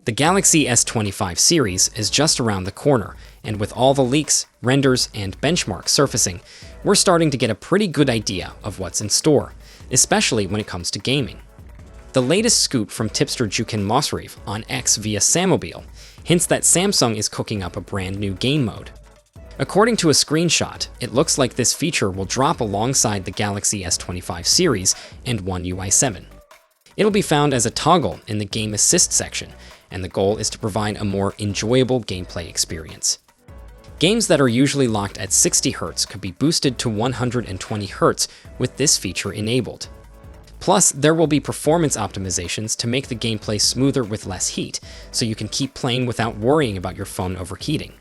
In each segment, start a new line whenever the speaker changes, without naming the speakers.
The Galaxy S25 series is just around the corner, and with all the leaks, renders, and benchmarks surfacing, we're starting to get a pretty good idea of what's in store, especially when it comes to gaming. The latest scoop from tipster Jukin Mosriv on X via Samobile hints that Samsung is cooking up a brand new game mode. According to a screenshot, it looks like this feature will drop alongside the Galaxy S25 series and One UI 7. It'll be found as a toggle in the Game Assist section, and the goal is to provide a more enjoyable gameplay experience. Games that are usually locked at 60 Hz could be boosted to 120 Hz with this feature enabled. Plus, there will be performance optimizations to make the gameplay smoother with less heat, so you can keep playing without worrying about your phone overheating.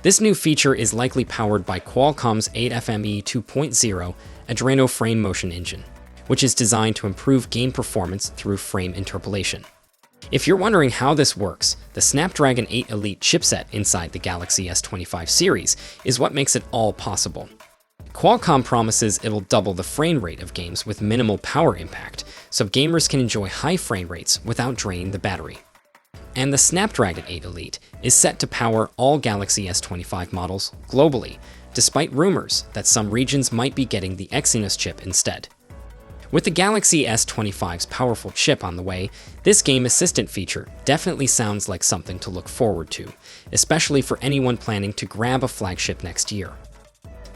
This new feature is likely powered by Qualcomm's AFME 2.0 Adreno frame motion engine, which is designed to improve game performance through frame interpolation. If you're wondering how this works, the Snapdragon 8 Elite chipset inside the Galaxy S25 series is what makes it all possible. Qualcomm promises it'll double the frame rate of games with minimal power impact, so gamers can enjoy high frame rates without draining the battery. And the Snapdragon 8 Elite is set to power all Galaxy S25 models globally, despite rumors that some regions might be getting the Exynos chip instead. With the Galaxy S25's powerful chip on the way, this Game Assistant feature definitely sounds like something to look forward to, especially for anyone planning to grab a flagship next year.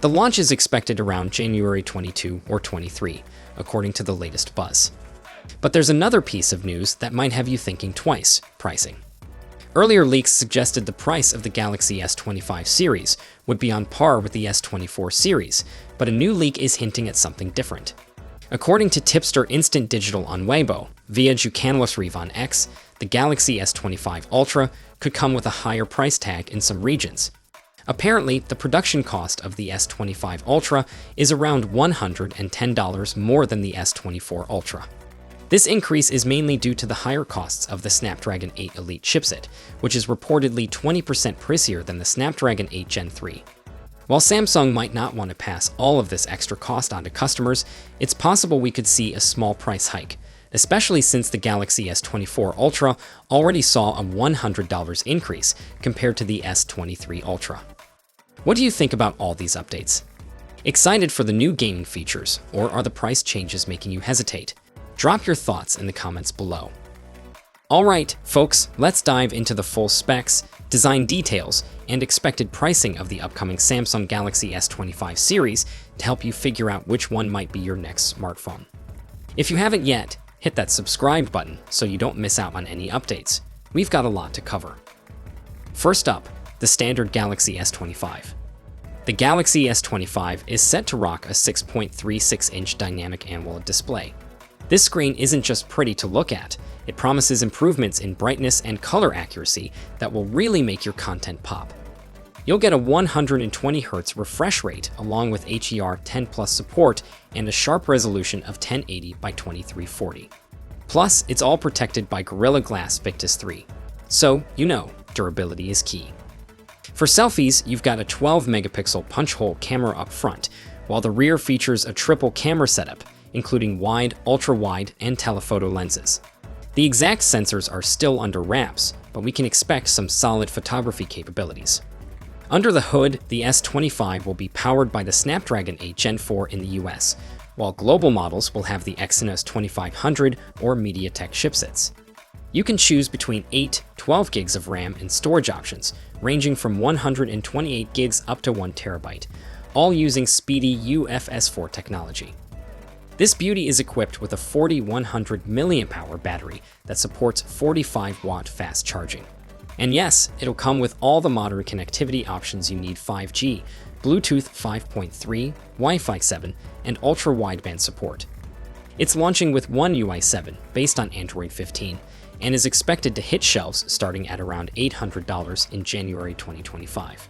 The launch is expected around January 22 or 23, according to the latest buzz. But there's another piece of news that might have you thinking twice: pricing. Earlier leaks suggested the price of the Galaxy S25 series would be on par with the S24 series, but a new leak is hinting at something different. According to tipster Instant Digital on Weibo, via Jukanlosriv on X, the Galaxy S25 Ultra could come with a higher price tag in some regions. Apparently, the production cost of the S25 Ultra is around $110 more than the S24 Ultra. This increase is mainly due to the higher costs of the Snapdragon 8 Elite chipset, which is reportedly 20% pricier than the Snapdragon 8 Gen 3. While Samsung might not want to pass all of this extra cost on to customers, it's possible we could see a small price hike, especially since the Galaxy S24 Ultra already saw a $100 increase compared to the S23 Ultra. What do you think about all these updates? Excited for the new gaming features, or are the price changes making you hesitate? Drop your thoughts in the comments below. Alright, folks, let's dive into the full specs, design details, and expected pricing of the upcoming Samsung Galaxy S25 series to help you figure out which one might be your next smartphone. If you haven't yet, hit that subscribe button so you don't miss out on any updates. We've got a lot to cover. First up, the standard Galaxy S25. The Galaxy S25 is set to rock a 6.36-inch dynamic AMOLED display. This screen isn't just pretty to look at, it promises improvements in brightness and color accuracy that will really make your content pop. You'll get a 120 Hz refresh rate along with HDR10 Plus support and a sharp resolution of 1080 by 2340. Plus, it's all protected by Gorilla Glass Victus 3. So, durability is key. For selfies, you've got a 12-megapixel punch-hole camera up front, while the rear features a triple camera setup, including wide, ultra-wide, and telephoto lenses. The exact sensors are still under wraps, but we can expect some solid photography capabilities. Under the hood, the S25 will be powered by the Snapdragon 8 Gen 4 in the US, while global models will have the Exynos 2500 or MediaTek chipsets. You can choose between 8, 12 gigs of RAM and storage options, ranging from 128 gigs up to 1 terabyte, all using speedy UFS 4 technology. This beauty is equipped with a 4100 mAh battery that supports 45-watt fast charging. And yes, it'll come with all the modern connectivity options you need: 5G, Bluetooth 5.3, Wi-Fi 7, and ultra-wideband support. It's launching with One UI 7 based on Android 15, and is expected to hit shelves starting at around $800 in January 2025.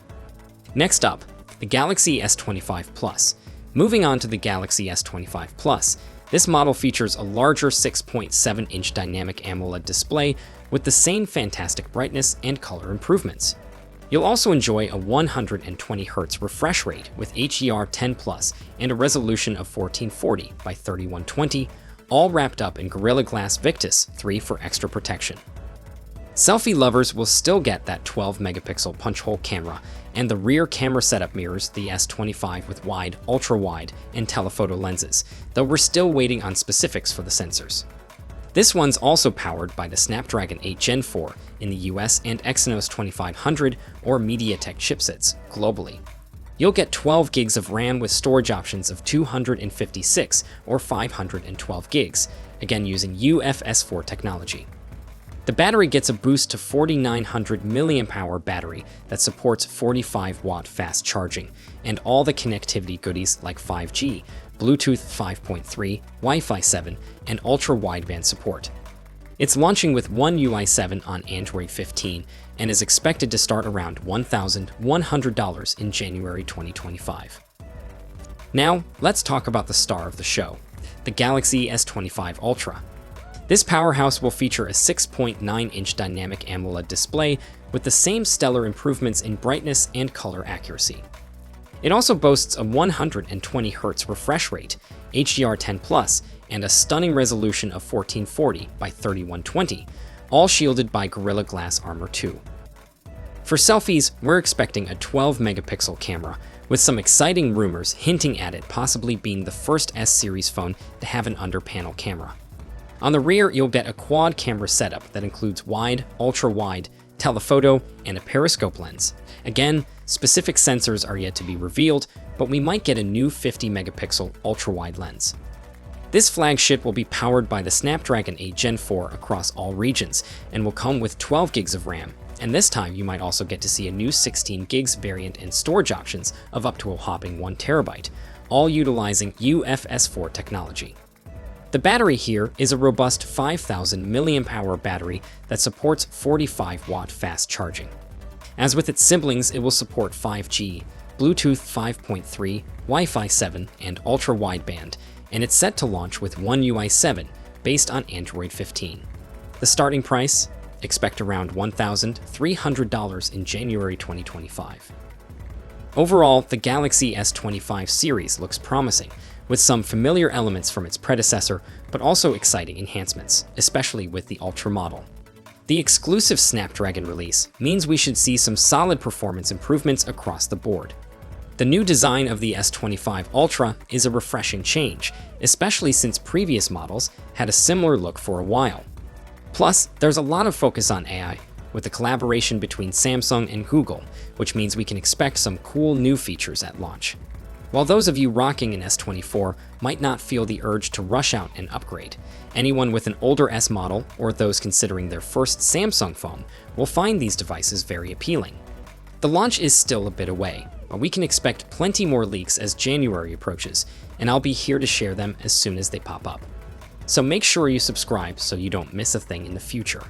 Next up, the Galaxy S25 Plus. Moving on to the Galaxy S25 Plus, this model features a larger 6.7-inch dynamic AMOLED display with the same fantastic brightness and color improvements. You'll also enjoy a 120 Hz refresh rate with HDR10 Plus and a resolution of 1440 by 3120, all wrapped up in Gorilla Glass Victus 3 for extra protection. Selfie lovers will still get that 12-megapixel punch-hole camera, and the rear camera setup mirrors the S25 with wide, ultra-wide, and telephoto lenses, though we're still waiting on specifics for the sensors. This one's also powered by the Snapdragon 8 Gen 4 in the US and Exynos 2500 or MediaTek chipsets globally. You'll get 12 gigs of RAM with storage options of 256 or 512 gigs, again using UFS 4 technology. The battery gets a boost to 4,900 mAh battery that supports 45-watt fast charging, and all the connectivity goodies like 5G, Bluetooth 5.3, Wi-Fi 7, and ultra-wideband support. It's launching with One UI 7 on Android 15 and is expected to start around $1,100 in January 2025. Now, let's talk about the star of the show, the Galaxy S25 Ultra. This powerhouse will feature a 6.9-inch dynamic AMOLED display with the same stellar improvements in brightness and color accuracy. It also boasts a 120Hz refresh rate, HDR10+, and a stunning resolution of 1440 by 3120, all shielded by Gorilla Glass Armor 2. For selfies, we're expecting a 12-megapixel camera, with some exciting rumors hinting at it possibly being the first S-series phone to have an under-panel camera. On the rear, you'll get a quad camera setup that includes wide, ultra-wide, telephoto, and a periscope lens. Again, specific sensors are yet to be revealed, but we might get a new 50-megapixel ultra-wide lens. This flagship will be powered by the Snapdragon 8 Gen 4 across all regions, and will come with 12 gigs of RAM, and this time you might also get to see a new 16 gigs variant and storage options of up to a whopping 1 terabyte, all utilizing UFS 4 technology. The battery here is a robust 5,000 mAh battery that supports 45-watt fast charging. As with its siblings, it will support 5G, Bluetooth 5.3, Wi-Fi 7, and ultra-wideband, and it's set to launch with One UI 7 based on Android 15. The starting price? Expect around $1,300 in January 2025. Overall, the Galaxy S25 series looks promising, with some familiar elements from its predecessor, but also exciting enhancements, especially with the Ultra model. The exclusive Snapdragon release means we should see some solid performance improvements across the board. The new design of the S25 Ultra is a refreshing change, especially since previous models had a similar look for a while. Plus, there's a lot of focus on AI, with the collaboration between Samsung and Google, which means we can expect some cool new features at launch. While those of you rocking an S24 might not feel the urge to rush out and upgrade, anyone with an older S model or those considering their first Samsung phone will find these devices very appealing. The launch is still a bit away, but we can expect plenty more leaks as January approaches, and I'll be here to share them as soon as they pop up. So make sure you subscribe so you don't miss a thing in the future.